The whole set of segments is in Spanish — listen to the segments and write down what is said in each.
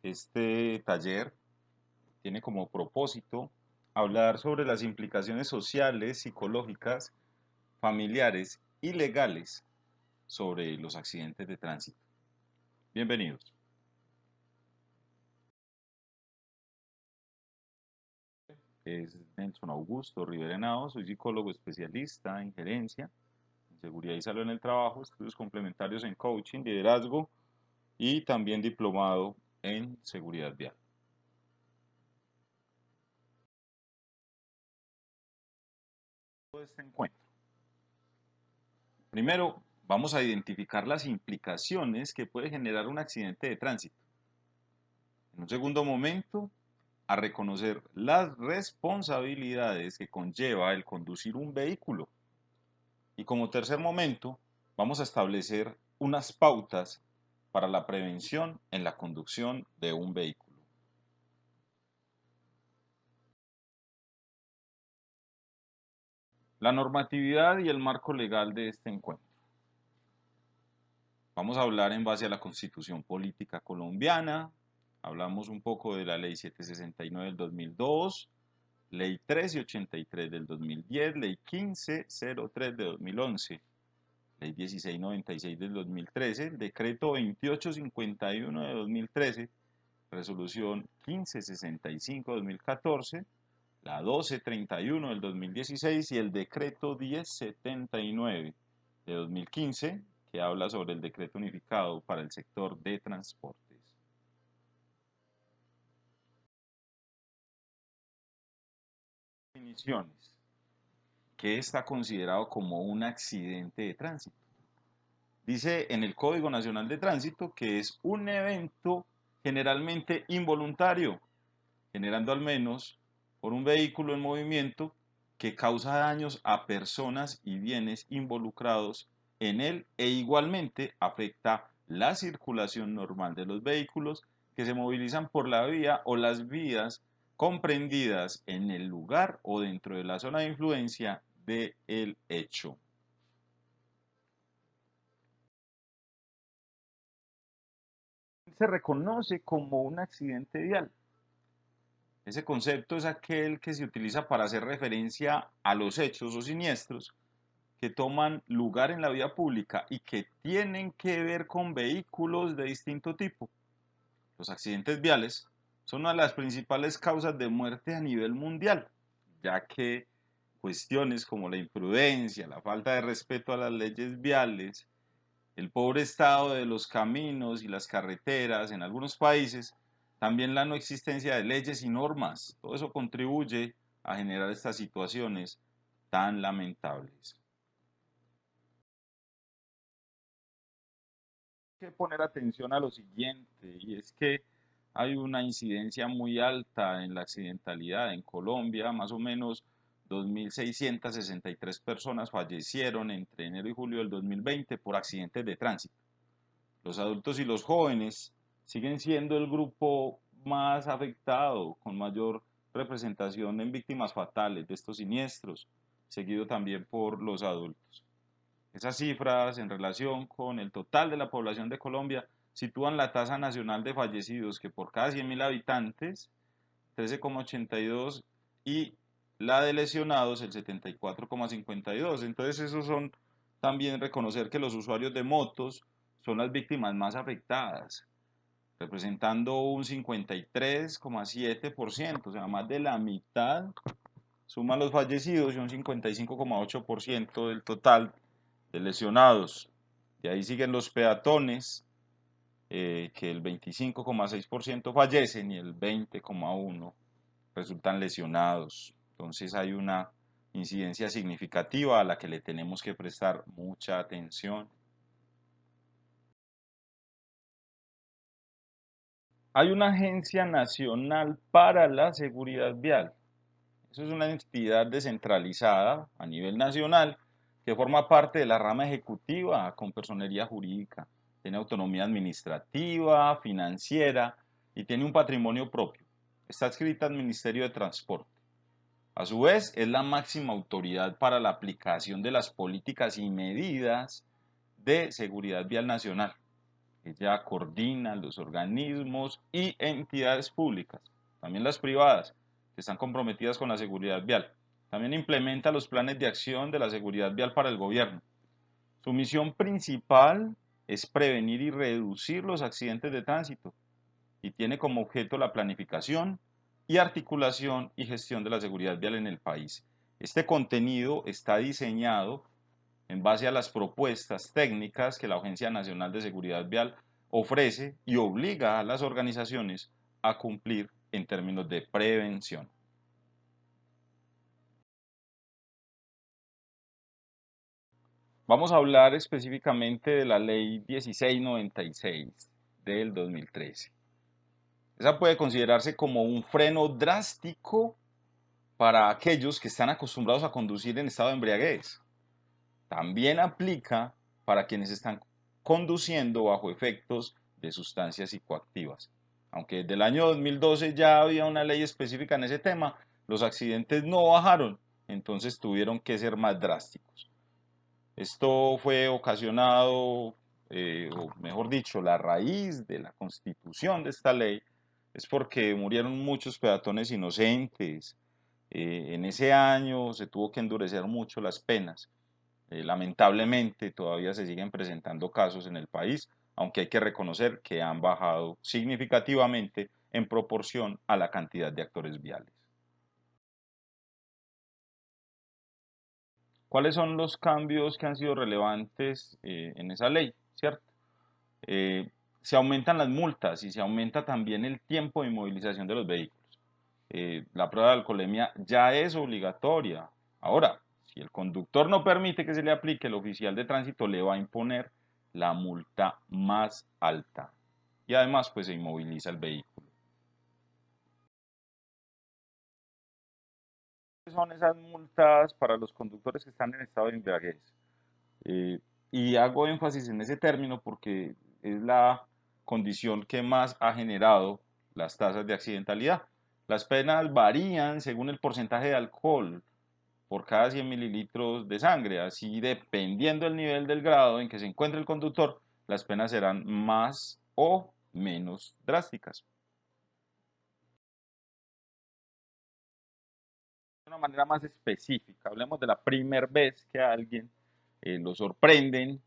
Este taller tiene como propósito hablar sobre las implicaciones sociales, psicológicas, familiares y legales sobre los accidentes de tránsito. Bienvenidos. Es Nelson Augusto Rivera Henao, soy psicólogo especialista en gerencia, en seguridad y salud en el trabajo, estudios complementarios en coaching, liderazgo y también diplomado en seguridad vial. Este encuentro. Primero, vamos a identificar las implicaciones que puede generar un accidente de tránsito. En un segundo momento, a reconocer las responsabilidades que conlleva el conducir un vehículo. Y como tercer momento, vamos a establecer unas pautas para la prevención en la conducción de un vehículo. La normatividad y el marco legal de este encuentro. Vamos a hablar en base a la Constitución Política Colombiana, hablamos un poco de la Ley 769 del 2002, Ley 1383 del 2010, Ley 1503 de 2011, Ley 1696 del 2013, Decreto 2851 de 2013, Resolución 1565 de 2014, la 1231 del 2016 y el Decreto 1079 de 2015, que habla sobre el decreto unificado para el sector de transportes. Definiciones. ¿Qué está considerado como un accidente de tránsito? Dice en el Código Nacional de Tránsito que es un evento generalmente involuntario, generando al menos por un vehículo en movimiento que causa daños a personas y bienes involucrados en él e igualmente afecta la circulación normal de los vehículos que se movilizan por la vía o las vías comprendidas en el lugar o dentro de la zona de influencia del hecho. Se reconoce como un accidente vial. Ese concepto es aquel que se utiliza para hacer referencia a los hechos o siniestros que toman lugar en la vía pública y que tienen que ver con vehículos de distinto tipo. Los accidentes viales son una de las principales causas de muerte a nivel mundial, ya que cuestiones como la imprudencia, la falta de respeto a las leyes viales, el pobre estado de los caminos y las carreteras en algunos países, también la no existencia de leyes y normas, todo eso contribuye a generar estas situaciones tan lamentables. Hay que poner atención a lo siguiente, y es que hay una incidencia muy alta en la accidentalidad en Colombia, más o menos 2.663 personas fallecieron entre enero y julio del 2020 por accidentes de tránsito. Los adultos y los jóvenes siguen siendo el grupo más afectado, con mayor representación en víctimas fatales de estos siniestros, seguido también por los adultos. Esas cifras en relación con el total de la población de Colombia sitúan la tasa nacional de fallecidos que por cada 100.000 habitantes, 13,82 y la de lesionados el 74,52. Entonces esos son también reconocer que los usuarios de motos son las víctimas más afectadas, representando un 53,7%, o sea, más de la mitad suman los fallecidos y un 55,8% del total de lesionados. De ahí siguen los peatones, que el 25,6% fallecen y el 20,1% resultan lesionados. Entonces hay una incidencia significativa a la que le tenemos que prestar mucha atención. Hay una agencia nacional para la seguridad vial. Eso es una entidad descentralizada a nivel nacional que forma parte de la rama ejecutiva con personería jurídica. Tiene autonomía administrativa, financiera y tiene un patrimonio propio. Está adscrita al Ministerio de Transporte. A su vez, es la máxima autoridad para la aplicación de las políticas y medidas de seguridad vial nacional. Ella coordina los organismos y entidades públicas, también las privadas, que están comprometidas con la seguridad vial. También implementa los planes de acción de la seguridad vial para el gobierno. Su misión principal es prevenir y reducir los accidentes de tránsito y tiene como objeto la planificación y articulación y gestión de la seguridad vial en el país. Este contenido está diseñado en base a las propuestas técnicas que la Agencia Nacional de Seguridad Vial ofrece y obliga a las organizaciones a cumplir en términos de prevención. Vamos a hablar específicamente de la Ley 1696 del 2013. Esa puede considerarse como un freno drástico para aquellos que están acostumbrados a conducir en estado de embriaguez. También aplica para quienes están conduciendo bajo efectos de sustancias psicoactivas. Aunque desde el año 2012 ya había una ley específica en ese tema, los accidentes no bajaron, entonces tuvieron que ser más drásticos. Esto fue ocasionado, o mejor dicho, la raíz de la constitución de esta ley es porque murieron muchos peatones inocentes. En ese año se tuvo que endurecer mucho las penas. Lamentablemente todavía se siguen presentando casos en el país, aunque hay que reconocer que han bajado significativamente en proporción a la cantidad de actores viales. ¿Cuáles son los cambios que han sido relevantes en esa ley? ¿Cierto? Eh, Se aumentan las multas y se aumenta también el tiempo de inmovilización de los vehículos. La prueba de alcoholemia ya es obligatoria. Ahora, si el conductor no permite que se le aplique, el oficial de tránsito le va a imponer la multa más alta. Y además, pues se inmoviliza el vehículo. ¿Cuáles son esas multas para los conductores que están en estado de embriaguez? Eh, y hago énfasis en ese término porque es la condición que más ha generado las tasas de accidentalidad. Las penas varían según el porcentaje de alcohol por cada 100 mililitros de sangre. Así, dependiendo del nivel del grado en que se encuentre el conductor, las penas serán más o menos drásticas. De una manera más específica, hablemos de la primera vez que a alguien lo sorprenden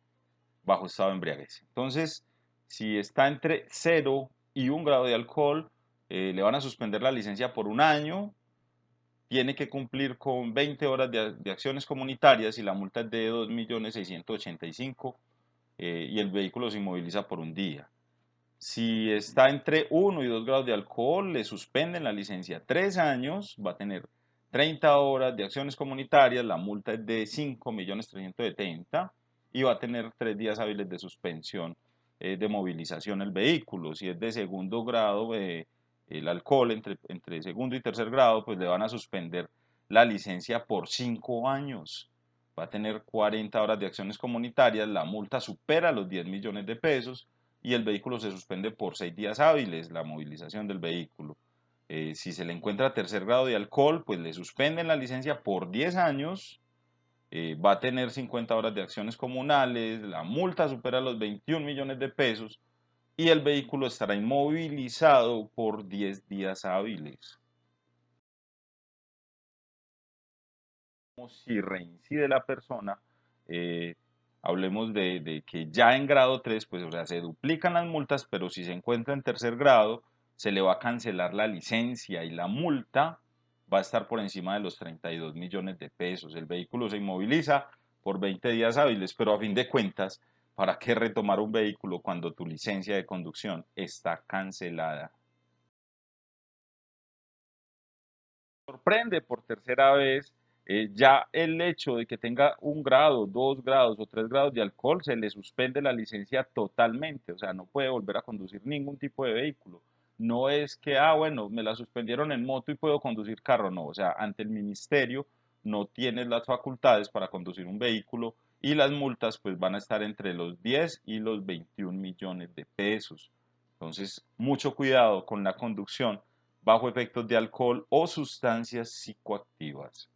bajo estado de embriaguez. Entonces, si está entre 0 y 1 grado de alcohol, le van a suspender la licencia por 1 año, tiene que cumplir con 20 horas de acciones comunitarias y la multa es de 2.685.000 y el vehículo se inmoviliza por 1 día. Si está entre 1 y 2 grados de alcohol, le suspenden la licencia 3 años, va a tener 30 horas de acciones comunitarias, la multa es de 5.370.000 y va a tener 3 días hábiles de suspensión de movilización el vehículo. Si es de segundo grado, el alcohol entre segundo y tercer grado, pues le van a suspender la licencia por 5 años. Va a tener 40 horas de acciones comunitarias, la multa supera los 10 millones de pesos y el vehículo se suspende por 6 días hábiles, la movilización del vehículo. Si se le encuentra tercer grado de alcohol, pues le suspenden la licencia por 10 años, va a tener 50 horas de acciones comunales, la multa supera los 21 millones de pesos y el vehículo estará inmovilizado por 10 días hábiles. Si reincide la persona, eh, hablemos de que ya en grado 3 pues o sea, se duplican las multas, pero si se encuentra en tercer grado, se le va a cancelar la licencia y la multa va a estar por encima de los 32 millones de pesos. El vehículo se inmoviliza por 20 días hábiles, pero a fin de cuentas, ¿para qué retomar un vehículo cuando tu licencia de conducción está cancelada? Sorprende por tercera vez, ya el hecho de que tenga 1 grado, 2 grados o 3 grados de alcohol, se le suspende la licencia totalmente, o sea, no puede volver a conducir ningún tipo de vehículo. No es que, bueno, me la suspendieron en moto y puedo conducir carro, no, o sea, ante el ministerio no tienes las facultades para conducir un vehículo y las multas pues van a estar entre los 10 y los 21 millones de pesos. Entonces, mucho cuidado con la conducción bajo efectos de alcohol o sustancias psicoactivas.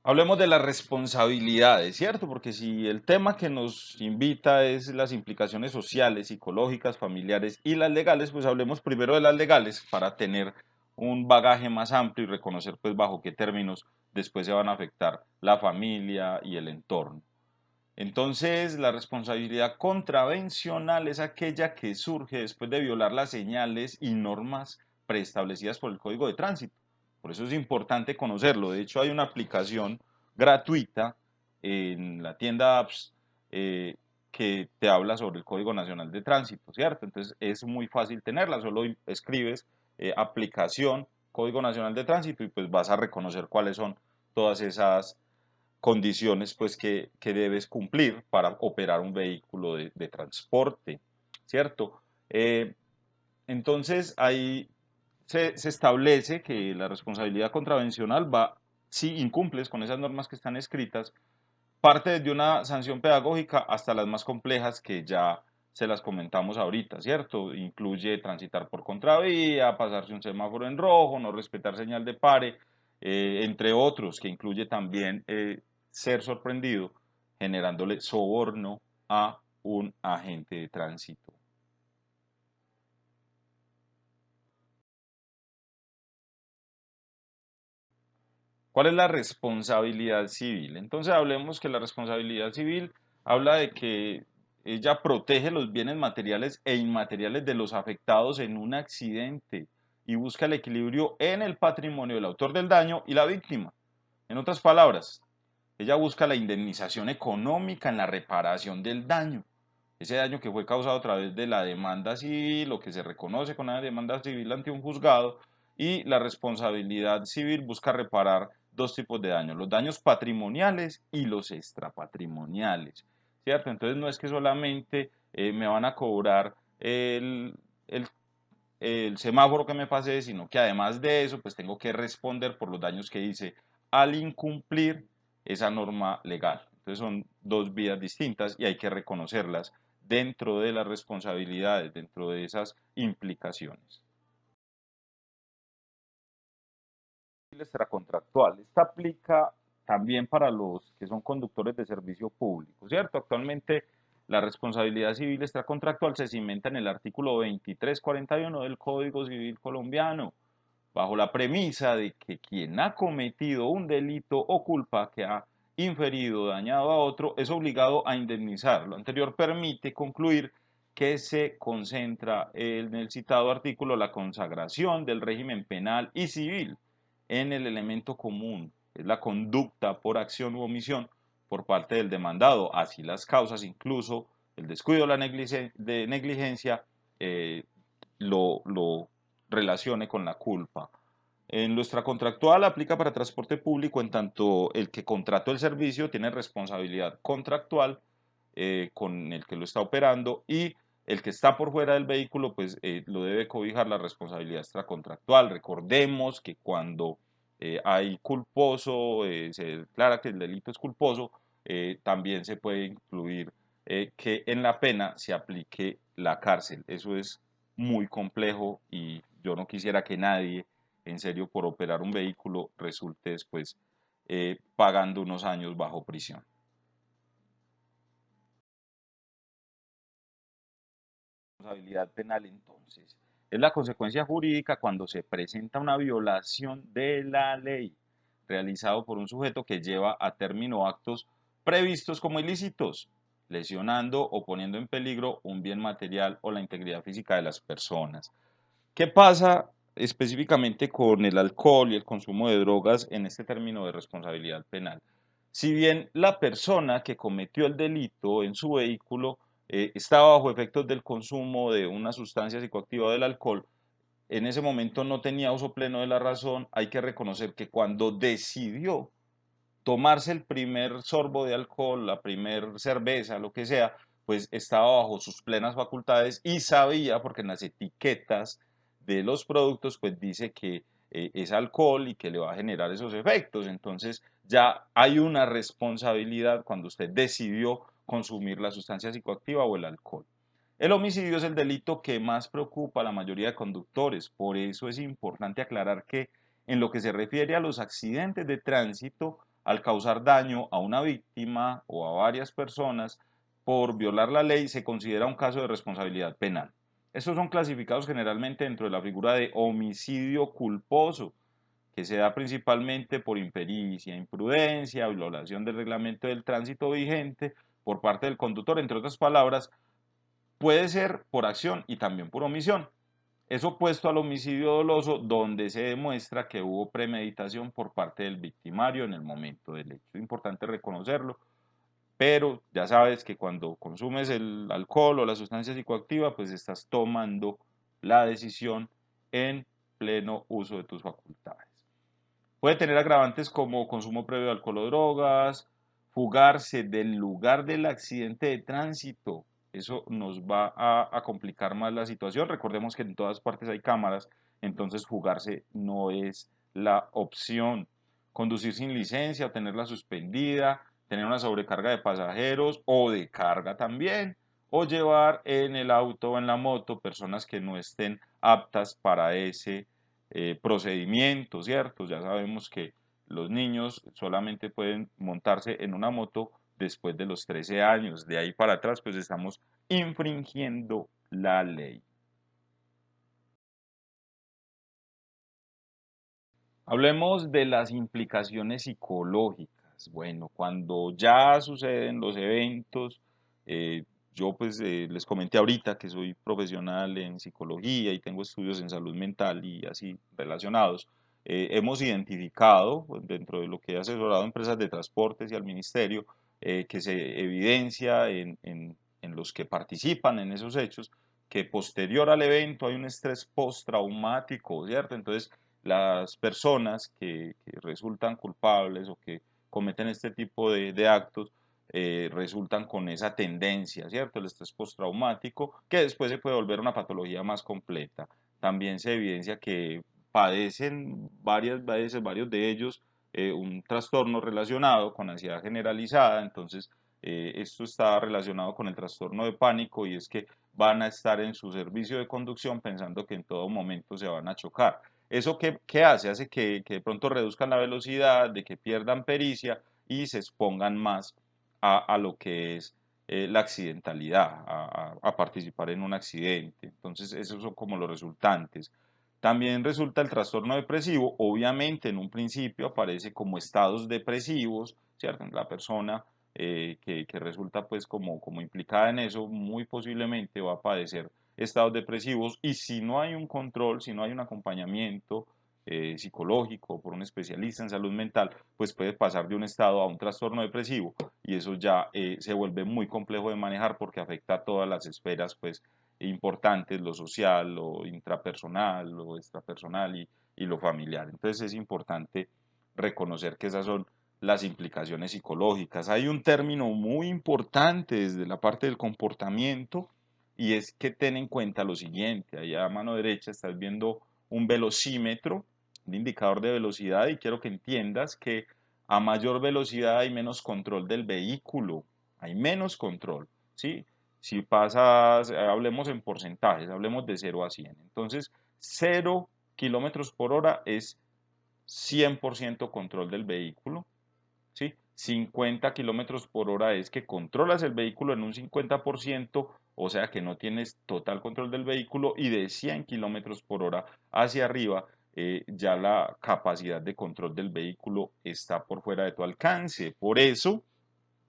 Hablemos de las responsabilidades, ¿cierto? Porque si el tema que nos invita es las implicaciones sociales, psicológicas, familiares y las legales, pues hablemos primero de las legales para tener un bagaje más amplio y reconocer pues bajo qué términos después se van a afectar la familia y el entorno. Entonces, la responsabilidad contravencional es aquella que surge después de violar las señales y normas preestablecidas por el Código de Tránsito. Por eso es importante conocerlo. De hecho, hay una aplicación gratuita en la tienda Apps que te habla sobre el Código Nacional de Tránsito, ¿cierto? Entonces, es muy fácil tenerla. Solo escribes aplicación Código Nacional de Tránsito y pues vas a reconocer cuáles son todas esas condiciones pues que debes cumplir para operar un vehículo de transporte, ¿cierto? Eh, entonces ahí se establece que la responsabilidad contravencional va, si incumples con esas normas que están escritas, parte desde una sanción pedagógica hasta las más complejas que ya se las comentamos ahorita, ¿cierto? Incluye transitar por contravía, pasarse un semáforo en rojo, no respetar señal de pare, entre otros, que incluye también ser sorprendido generándole soborno a un agente de tránsito. ¿Cuál es la responsabilidad civil? Entonces hablemos que la responsabilidad civil habla de que ella protege los bienes materiales e inmateriales de los afectados en un accidente y busca el equilibrio en el patrimonio del autor del daño y la víctima. En otras palabras, ella busca la indemnización económica en la reparación del daño. Ese daño que fue causado a través de la demanda civil, lo que se reconoce con la demanda civil ante un juzgado, y la responsabilidad civil busca reparar dos tipos de daños, los daños patrimoniales y los extrapatrimoniales, ¿cierto? Entonces no es que solamente me van a cobrar el, el semáforo que me pasé, sino que además de eso, pues tengo que responder por los daños que hice al incumplir esa norma legal. Entonces son dos vías distintas y hay que reconocerlas dentro de las responsabilidades, dentro de esas implicaciones. Extracontractual. Esta aplica también para los que son conductores de servicio público, ¿cierto? Actualmente la responsabilidad civil extracontractual se cimenta en el artículo 2341 del Código Civil colombiano, bajo la premisa de que quien ha cometido un delito o culpa que ha inferido o dañado a otro es obligado a indemnizar. Lo anterior permite concluir que se concentra en el citado artículo la consagración del régimen penal y civil en el elemento común, es la conducta por acción u omisión por parte del demandado, así las causas, incluso el descuido la de negligencia, lo relacione con la culpa. En nuestra contractual aplica para transporte público en tanto el que contrató el servicio tiene responsabilidad contractual con el que lo está operando y el que está por fuera del vehículo pues lo debe cobijar la responsabilidad extracontractual. Recordemos que cuando hay culposo, se declara que el delito es culposo, también se puede incluir que en la pena se aplique la cárcel. Eso es muy complejo y yo no quisiera que nadie, en serio, por operar un vehículo, resulte después pagando unos años bajo prisión. Responsabilidad penal entonces es la consecuencia jurídica cuando se presenta una violación de la ley realizado por un sujeto que lleva a término actos previstos como ilícitos, lesionando o poniendo en peligro un bien material o la integridad física de las personas. ¿Qué pasa específicamente con el alcohol y el consumo de drogas en este término de responsabilidad penal? Si bien la persona que cometió el delito en su vehículo estaba bajo efectos del consumo de una sustancia psicoactiva del alcohol, en ese momento no tenía uso pleno de la razón, hay que reconocer que cuando decidió tomarse el primer sorbo de alcohol, la primer cerveza, lo que sea, pues estaba bajo sus plenas facultades y sabía, porque en las etiquetas de los productos, pues dice que es alcohol y que le va a generar esos efectos. Entonces ya hay una responsabilidad cuando usted decidió consumir la sustancia psicoactiva o el alcohol. El homicidio es el delito que más preocupa a la mayoría de conductores, por eso es importante aclarar que en lo que se refiere a los accidentes de tránsito, al causar daño a una víctima o a varias personas por violar la ley, se considera un caso de responsabilidad penal. Estos son clasificados generalmente dentro de la figura de homicidio culposo, que se da principalmente por impericia, imprudencia, violación del reglamento del tránsito vigente por parte del conductor, entre otras palabras, puede ser por acción y también por omisión. Es opuesto al homicidio doloso, donde se demuestra que hubo premeditación por parte del victimario en el momento del hecho. Es importante reconocerlo, pero ya sabes que cuando consumes el alcohol o la sustancia psicoactiva, pues estás tomando la decisión en pleno uso de tus facultades. Puede tener agravantes como consumo previo de alcohol o drogas, fugarse del lugar del accidente de tránsito. Eso nos va a complicar más la situación. Recordemos que en todas partes hay cámaras, entonces fugarse no es la opción. Conducir sin licencia o tenerla suspendida, tener una sobrecarga de pasajeros o de carga también, o llevar en el auto o en la moto personas que no estén aptas para ese procedimiento, ¿cierto? Ya sabemos que los niños solamente pueden montarse en una moto después de los 13 años. De ahí para atrás, pues estamos infringiendo la ley. Hablemos de las implicaciones psicológicas. Bueno, cuando ya suceden los eventos, yo pues les comenté ahorita que soy profesional en psicología y tengo estudios en salud mental y así relacionados. Hemos identificado pues, dentro de lo que he asesorado a empresas de transportes y al ministerio que se evidencia en los que participan en esos hechos que posterior al evento hay un estrés postraumático, ¿cierto? Entonces, las personas que resultan culpables o que cometen este tipo de actos resultan con esa tendencia, ¿cierto? El estrés postraumático, que después se puede volver una patología más completa. También se evidencia que padecen varias veces, varios de ellos, un trastorno relacionado con ansiedad generalizada, entonces esto está relacionado con el trastorno de pánico y es que van a estar en su servicio de conducción pensando que en todo momento se van a chocar. ¿Eso qué hace? Hace que de pronto reduzcan la velocidad, de que pierdan pericia y se expongan más a lo que es la accidentalidad, a participar en un accidente. Entonces, esos son como los resultantes. También resulta el trastorno depresivo, obviamente en un principio aparece como estados depresivos, ¿cierto? La persona que resulta pues como implicada en eso, muy posiblemente va a padecer estados depresivos y si no hay un control, si no hay un acompañamiento psicológico por un especialista en salud mental, pues puede pasar de un estado a un trastorno depresivo y eso ya se vuelve muy complejo de manejar porque afecta a todas las esferas pues importantes, lo social, lo intrapersonal, lo extrapersonal y lo familiar. Entonces es importante reconocer que esas son las implicaciones psicológicas. Hay un término muy importante desde la parte del comportamiento y es que ten en cuenta lo siguiente, allá a mano derecha estás viendo un velocímetro, un indicador de velocidad y quiero que entiendas que a mayor velocidad hay menos control del vehículo, hay menos control, ¿sí? Si pasas, hablemos en porcentajes, hablemos de 0 a 100. Entonces, 0 km/h es 100% control del vehículo, ¿sí? 50 km/h es que controlas el vehículo en un 50%, o sea que no tienes total control del vehículo, y de 100 km/h hacia arriba, ya la capacidad de control del vehículo está por fuera de tu alcance. Por eso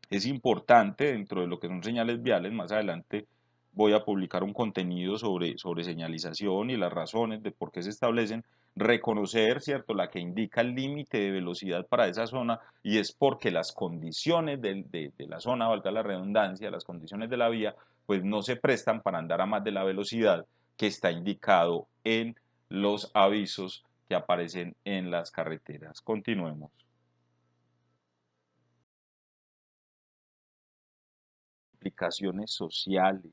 es importante dentro de lo que son señales viales, más adelante voy a publicar un contenido sobre señalización y las razones de por qué se establecen, reconocer, ¿cierto?, la que indica el límite de velocidad para esa zona y es porque las condiciones de la zona, valga la redundancia, las condiciones de la vía, pues no se prestan para andar a más de la velocidad que está indicado en los avisos que aparecen en las carreteras. Continuemos. Implicaciones sociales.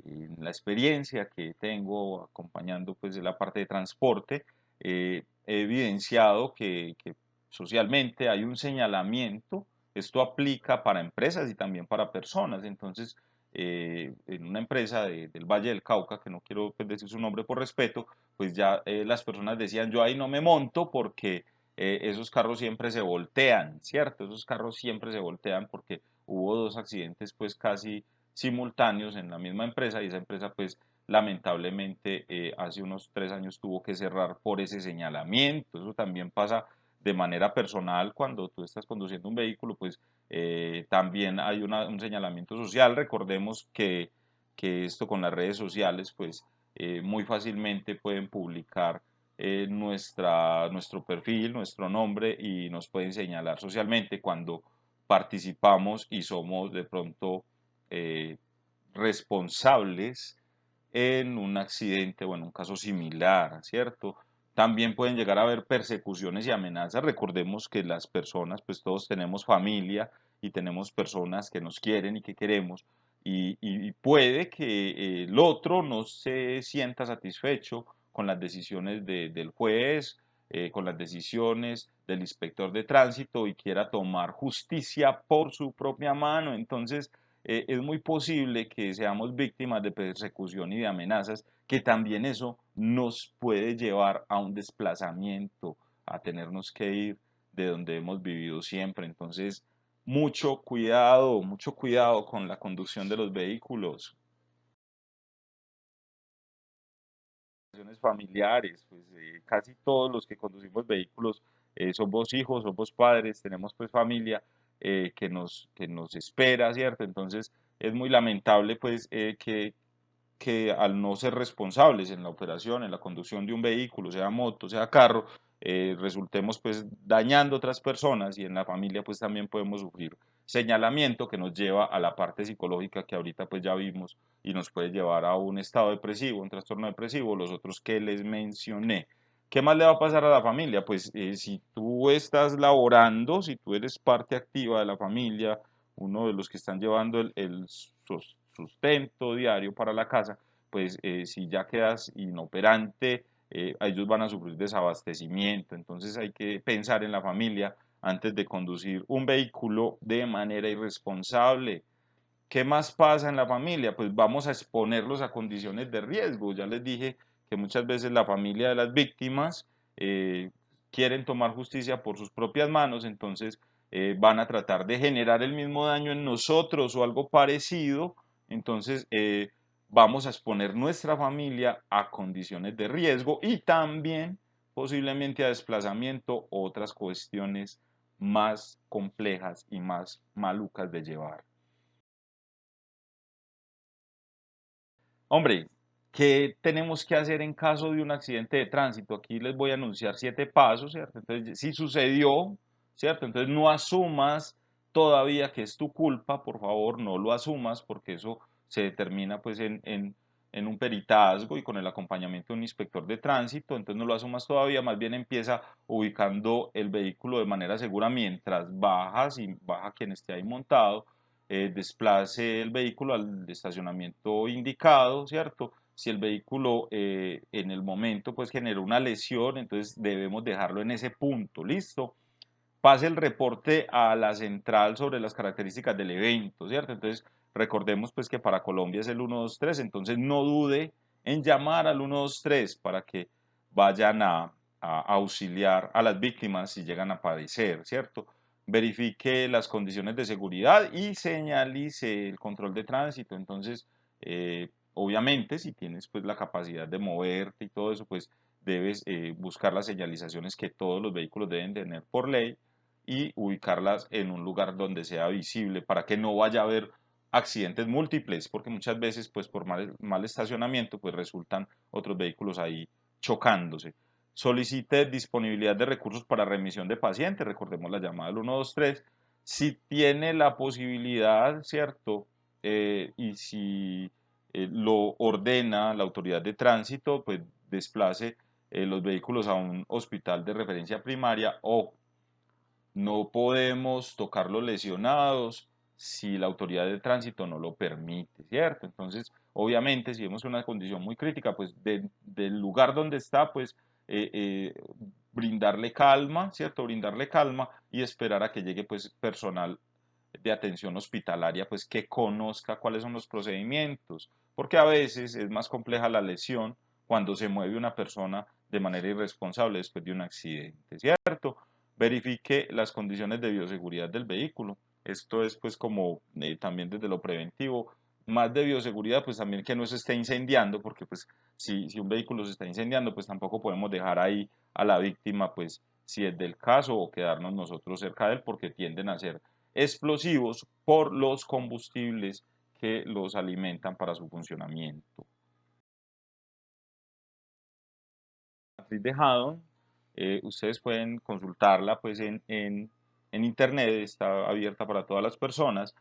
En la experiencia que tengo acompañando pues de la parte de transporte, he evidenciado que socialmente hay un señalamiento, esto aplica para empresas y también para personas, entonces en una empresa del Valle del Cauca, que no quiero pues, decir su nombre por respeto, pues ya las personas decían yo ahí no me monto porque esos carros siempre se voltean, ¿cierto? Esos carros siempre se voltean porque hubo dos accidentes pues casi simultáneos en la misma empresa y esa empresa pues lamentablemente hace unos 3 años tuvo que cerrar por ese señalamiento. Eso también pasa de manera personal cuando tú estás conduciendo un vehículo, pues también hay un señalamiento social. Recordemos que esto con las redes sociales, pues muy fácilmente pueden publicar nuestro perfil, nuestro nombre y nos pueden señalar socialmente cuando participamos y somos de pronto eh, responsables en un accidente o en un caso similar, ¿cierto? También pueden llegar a haber persecuciones y amenazas. Recordemos que las personas, pues todos tenemos familia y tenemos personas que nos quieren y que queremos, y puede que el otro no se sienta satisfecho con las decisiones del juez, con las decisiones del inspector de tránsito y quiera tomar justicia por su propia mano. Entonces, es muy posible que seamos víctimas de persecución y de amenazas, que también eso nos puede llevar a un desplazamiento, a tenernos que ir de donde hemos vivido siempre. Entonces, mucho cuidado con la conducción de los vehículos. Familiares, pues casi todos los que conducimos vehículos somos hijos, somos padres, tenemos pues familia que nos espera, ¿cierto? Entonces es muy lamentable pues que al no ser responsables en la operación, en la conducción de un vehículo, sea moto, sea carro, resultemos pues dañando a otras personas y en la familia pues también podemos sufrir señalamiento que nos lleva a la parte psicológica que ahorita pues ya vimos y nos puede llevar a un estado depresivo, un trastorno depresivo, los otros que les mencioné. ¿Qué más le va a pasar a la familia? Pues si tú estás laborando, si tú eres parte activa de la familia, uno de los que están llevando el sustento diario para la casa, pues si ya quedas inoperante, ellos van a sufrir desabastecimiento. Entonces hay que pensar en la familia antes de conducir un vehículo de manera irresponsable. ¿Qué más pasa en la familia? Pues vamos a exponerlos a condiciones de riesgo. Ya les dije que muchas veces la familia de las víctimas eh, quieren tomar justicia por sus propias manos, entonces van a tratar de generar el mismo daño en nosotros o algo parecido. Entonces vamos a exponer nuestra familia a condiciones de riesgo y también posiblemente a desplazamiento o otras cuestiones más complejas y más malucas de llevar. Hombre, ¿qué tenemos que hacer en caso de un accidente de tránsito? Aquí les voy a anunciar 7 pasos, ¿cierto? Entonces, si sucedió, ¿cierto? Entonces no asumas todavía que es tu culpa, por favor, no lo asumas porque eso se determina pues en un peritazgo y con el acompañamiento de un inspector de tránsito, entonces no lo asumas todavía, más bien empieza ubicando el vehículo de manera segura mientras bajas y baja quien esté ahí montado, desplace el vehículo al estacionamiento indicado, ¿cierto? Si el vehículo en el momento pues generó una lesión, entonces debemos dejarlo en ese punto, ¿listo? Pase el reporte a la central sobre las características del evento, ¿cierto? Entonces recordemos pues que para Colombia es el 123, entonces no dude en llamar al 123 para que vayan a auxiliar a las víctimas si llegan a padecer, ¿cierto? Verifique las condiciones de seguridad y señalice el control de tránsito. Entonces, obviamente, si tienes pues la capacidad de moverte y todo eso, pues debes buscar las señalizaciones que todos los vehículos deben tener por ley y ubicarlas en un lugar donde sea visible para que no vaya a haber accidentes múltiples, porque muchas veces pues por mal estacionamiento pues resultan otros vehículos ahí chocándose. Solicite disponibilidad de recursos para remisión de pacientes, recordemos la llamada del 123, si tiene la posibilidad, ¿cierto? Y si lo ordena la autoridad de tránsito, pues desplace los vehículos a un hospital de referencia primaria o no podemos tocar los lesionados si la autoridad de tránsito no lo permite, ¿cierto? Entonces, obviamente, si vemos una condición muy crítica, pues del lugar donde está, pues brindarle calma, ¿cierto? Brindarle calma y esperar a que llegue pues personal de atención hospitalaria, pues que conozca cuáles son los procedimientos, porque a veces es más compleja la lesión cuando se mueve una persona de manera irresponsable después de un accidente, ¿cierto? Verifique las condiciones de bioseguridad del vehículo. Esto es pues como también desde lo preventivo, más de bioseguridad, pues también que no se esté incendiando, porque pues si un vehículo se está incendiando, pues tampoco podemos dejar ahí a la víctima, pues si es del caso, o quedarnos nosotros cerca de él, porque tienden a ser explosivos por los combustibles que los alimentan para su funcionamiento. Matriz de Haddon, ustedes pueden consultarla pues en internet, está abierta para todas las personas.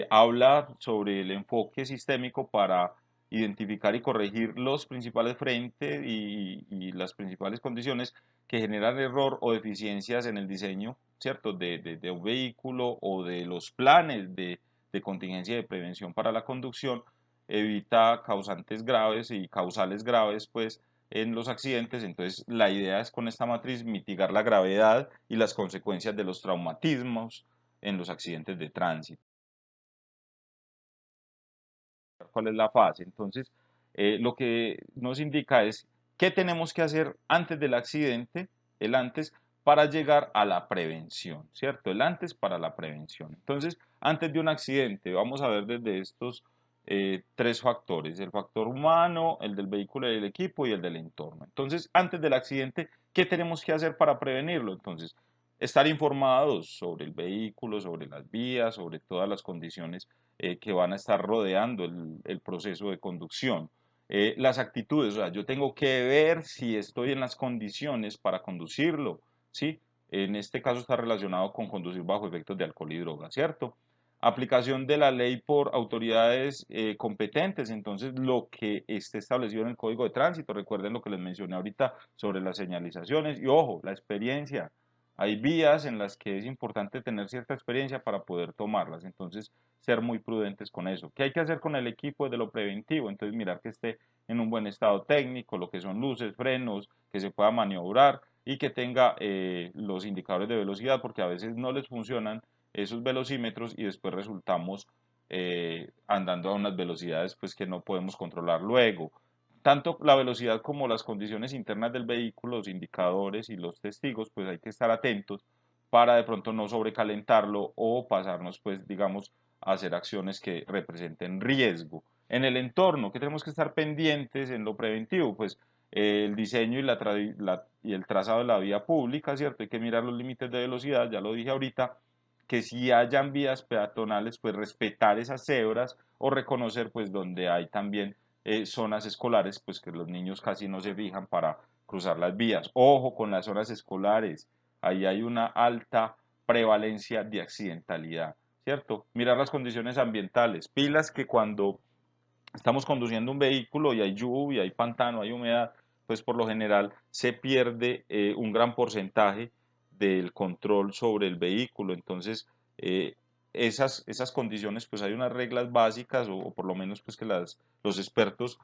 Habla sobre el enfoque sistémico para identificar y corregir los principales frentes y las principales condiciones que generan error o deficiencias en el diseño, ¿cierto? De un vehículo o de los planes de contingencia y de prevención para la conducción. Evita causantes graves y causales graves, pues, en los accidentes. Entonces, la idea es con esta matriz mitigar la gravedad y las consecuencias de los traumatismos en los accidentes de tránsito. ¿Cuál es la fase? Entonces, lo que nos indica es qué tenemos que hacer antes del accidente, el antes, para llegar a la prevención, ¿cierto? El antes para la prevención. Entonces, antes de un accidente, vamos a ver desde estos tres factores, el factor humano, el del vehículo y del equipo y el del entorno. Entonces, antes del accidente, ¿qué tenemos que hacer para prevenirlo? Entonces, estar informados sobre el vehículo, sobre las vías, sobre todas las condiciones que van a estar rodeando el proceso de conducción. Las actitudes, o sea, yo tengo que ver si estoy en las condiciones para conducirlo, ¿sí? En este caso está relacionado con conducir bajo efectos de alcohol y droga, ¿cierto? Aplicación de la ley por autoridades competentes, entonces lo que esté establecido en el Código de Tránsito, recuerden lo que les mencioné ahorita sobre las señalizaciones y ojo, la experiencia. Hay vías en las que es importante tener cierta experiencia para poder tomarlas, entonces ser muy prudentes con eso. ¿Qué hay que hacer con el equipo de lo preventivo? Entonces mirar que esté en un buen estado técnico, lo que son luces, frenos, que se pueda maniobrar y que tenga los indicadores de velocidad, porque a veces no les funcionan esos velocímetros y después resultamos andando a unas velocidades pues que no podemos controlar luego. Tanto la velocidad como las condiciones internas del vehículo, los indicadores y los testigos, pues hay que estar atentos para de pronto no sobrecalentarlo o pasarnos, pues digamos, a hacer acciones que representen riesgo. En el entorno, que tenemos que estar pendientes en lo preventivo, pues el diseño y el trazado de la vía pública, ¿cierto? Hay que mirar los límites de velocidad, ya lo dije ahorita, que si hayan vías peatonales, pues respetar esas cebras o reconocer pues donde hay también zonas escolares, pues que los niños casi no se fijan para cruzar las vías. Ojo con las zonas escolares, ahí hay una alta prevalencia de accidentalidad, ¿cierto? Mirar las condiciones ambientales, pilas que cuando estamos conduciendo un vehículo y hay lluvia, hay pantano, hay humedad, pues por lo general se pierde un gran porcentaje del control sobre el vehículo. Entonces, eh, esas condiciones, pues hay unas reglas básicas o por lo menos pues que los expertos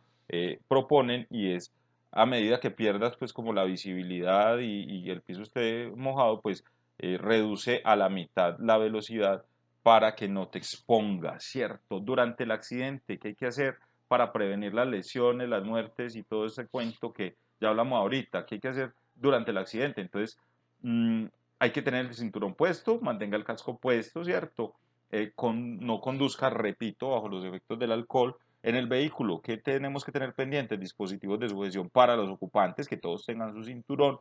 proponen y es a medida que pierdas pues como la visibilidad y el piso esté mojado, pues reduce a la mitad la velocidad para que no te expongas, ¿cierto? Durante el accidente, ¿qué hay que hacer para prevenir las lesiones, las muertes y todo ese cuento que ya hablamos ahorita? ¿Qué hay que hacer durante el accidente? Entonces, mmm, hay que tener el cinturón puesto, mantenga el casco puesto, ¿cierto? No conduzca, repito, bajo los efectos del alcohol en el vehículo. ¿Qué tenemos que tener pendientes? Dispositivos de sujeción para los ocupantes, que todos tengan su cinturón.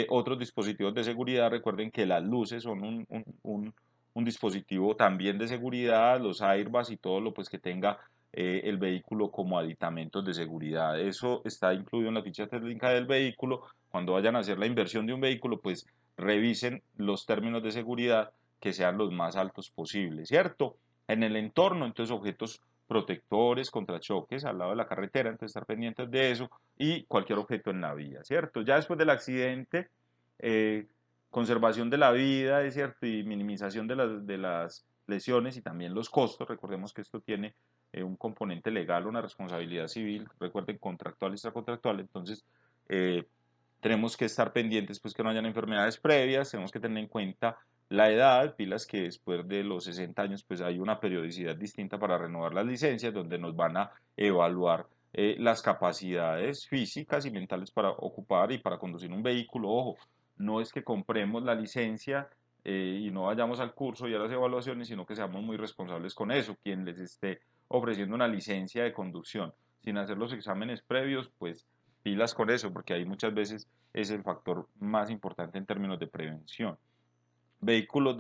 Otros dispositivos de seguridad, recuerden que las luces son un dispositivo también de seguridad, los airbags y todo lo pues que tenga el vehículo como aditamentos de seguridad. Eso está incluido en la ficha técnica del vehículo. Cuando vayan a hacer la inversión de un vehículo, pues revisen los términos de seguridad que sean los más altos posibles, ¿cierto? En el entorno, entonces objetos protectores contra choques al lado de la carretera, entonces estar pendientes de eso y cualquier objeto en la vía, ¿cierto? Ya después del accidente, eh, conservación de la vida, ¿es cierto? Y minimización de las lesiones y también los costos. Recordemos que esto tiene un componente legal, una responsabilidad civil, recuerden, contractual y extracontractual, entonces tenemos que estar pendientes pues que no hayan enfermedades previas, tenemos que tener en cuenta la edad, pilas que después de los 60 años pues hay una periodicidad distinta para renovar las licencias donde nos van a evaluar las capacidades físicas y mentales para ocupar y para conducir un vehículo. Ojo, no es que compremos la licencia y no vayamos al curso y a las evaluaciones, sino que seamos muy responsables con eso. Quien les esté ofreciendo una licencia de conducción sin hacer los exámenes previos, pues pilas con eso, porque ahí muchas veces es el factor más importante en términos de prevención. Vehículos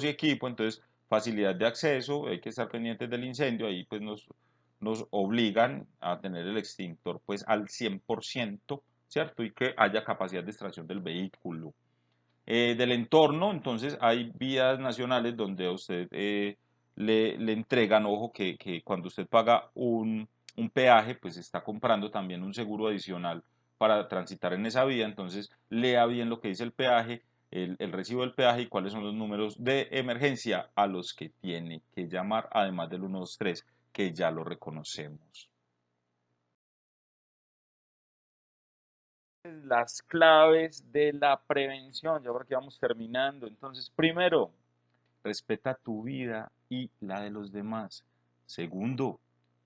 y equipo, entonces facilidad de acceso, hay que estar pendientes del incendio, ahí pues nos obligan a tener el extintor pues al 100%, ¿cierto? Y que haya capacidad de extracción del vehículo. Del entorno, entonces hay vías nacionales donde a usted le entregan, ojo, que cuando usted paga un peaje, pues está comprando también un seguro adicional para transitar en esa vía, entonces lea bien lo que dice el peaje, el recibo del peaje y cuáles son los números de emergencia a los que tiene que llamar, además del 123, que ya lo reconocemos. Las claves de la prevención, ya por aquí vamos terminando. Entonces, primero, respeta tu vida y la de los demás. Segundo,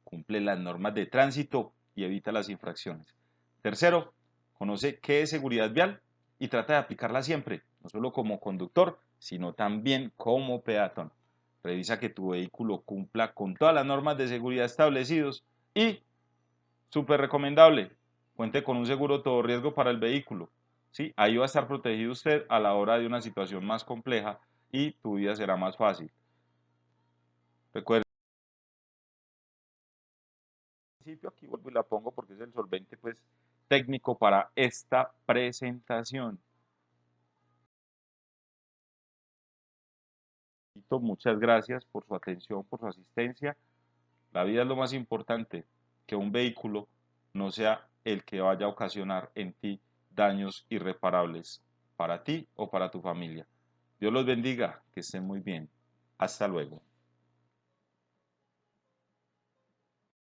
cumple las normas de tránsito y evita las infracciones. Tercero, conoce qué es seguridad vial y trata de aplicarla siempre, no solo como conductor, sino también como peatón. Revisa que tu vehículo cumpla con todas las normas de seguridad establecidos y, súper recomendable, cuente con un seguro todo riesgo para el vehículo. ¿Sí? Ahí va a estar protegido usted a la hora de una situación más compleja y tu vida será más fácil. Recuerda, al principio aquí vuelvo y la pongo porque es el solvente pues técnico para esta presentación. Muchas gracias por su atención, por su asistencia. La vida es lo más importante, que un vehículo no sea el que vaya a ocasionar en ti daños irreparables para ti o para tu familia. Dios los bendiga, que estén muy bien. Hasta luego.